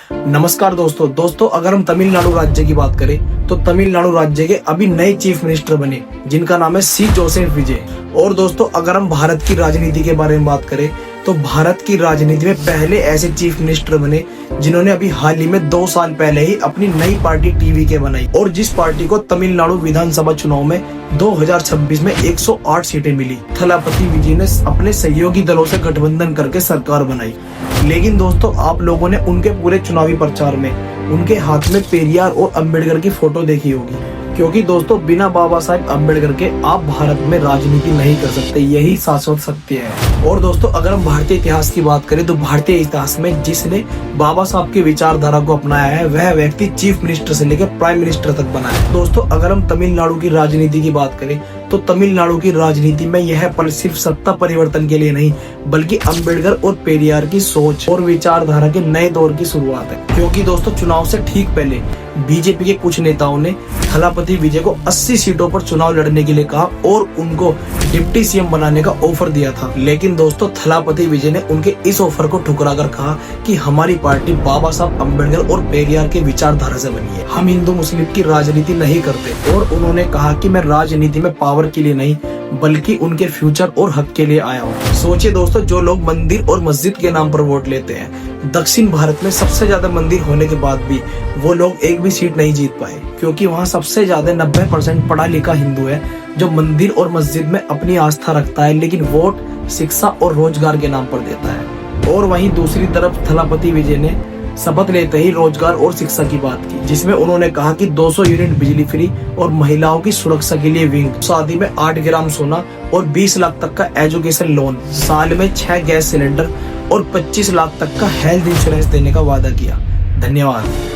नमस्कार दोस्तों अगर हम तमिलनाडु राज्य की बात करें तो तमिलनाडु राज्य के अभी नए चीफ मिनिस्टर बने जिनका नाम है सी जोसेफ विजय। और दोस्तों अगर हम भारत की राजनीति के बारे में बात करें तो भारत की राजनीति में पहले ऐसे चीफ मिनिस्टर बने जिन्होंने अभी हाल ही में 2 साल पहले ही अपनी नई पार्टी टीवी के बनाई और जिस पार्टी को तमिलनाडु विधानसभा चुनाव में 2026 में 108 सीटें मिली। थलापति विजय ने अपने सहयोगी दलों से गठबंधन करके सरकार बनाई। लेकिन दोस्तों आप लोगों ने उनके पूरे चुनावी प्रचार में उनके हाथ में पेरियार और अंबेडकर की फोटो देखी होगी, क्योंकि दोस्तों बिना बाबा साहेब अंबेडकर के आप भारत में राजनीति नहीं कर सकते, यही शाश्वत सत्य है। और दोस्तों अगर हम भारतीय इतिहास की बात करें तो भारतीय इतिहास में जिसने बाबा साहब की विचारधारा को अपनाया है वह व्यक्ति चीफ मिनिस्टर से लेकर प्राइम मिनिस्टर तक बना है। दोस्तों अगर हम तमिलनाडु की राजनीति की बात करें तो तमिलनाडु की राजनीति में यह पल सिर्फ सत्ता परिवर्तन के लिए नहीं बल्कि अंबेडकर और पेरियार की सोच और विचारधारा के नए दौर की शुरुआत है। क्योंकि दोस्तों चुनाव से ठीक पहले बीजेपी के कुछ नेताओं ने थलापति विजय को 80 सीटों पर चुनाव लड़ने के लिए कहा और उनको डिप्टी सीएम बनाने का ऑफर दिया था। लेकिन दोस्तों थलापति विजय ने उनके इस ऑफर को ठुकराकर कहा कि हमारी पार्टी बाबा साहब अंबेडकर और पेरियार की विचारधारा से बनी है, हम हिंदू मुस्लिम की राजनीति नहीं करते। और उन्होंने कहा कि मैं राजनीति में पावर के लिए नहीं बल्कि उनके फ्यूचर और हक के लिए आया हूँ। सोचिए दोस्तों जो लोग मंदिर और मस्जिद के नाम पर वोट लेते हैं, दक्षिण भारत में सबसे ज्यादा मंदिर होने के बाद भी वो लोग एक भी सीट नहीं जीत पाए, क्योंकि वहाँ सबसे ज्यादा 90% पढ़ा लिखा हिंदू है जो मंदिर और मस्जिद में अपनी आस्था रखता है, लेकिन वोट शिक्षा और रोजगार के नाम पर देता है। और वहीं दूसरी तरफ थलापति विजय ने शपथ लेते ही रोजगार और शिक्षा की बात की, जिसमें उन्होंने कहा कि 200 यूनिट बिजली फ्री और महिलाओं की सुरक्षा के लिए विंग, शादी में 8 ग्राम सोना और 20 लाख तक का एजुकेशन लोन, साल में 6 गैस सिलेंडर और 25 लाख तक का हेल्थ इंश्योरेंस देने का वादा किया। धन्यवाद।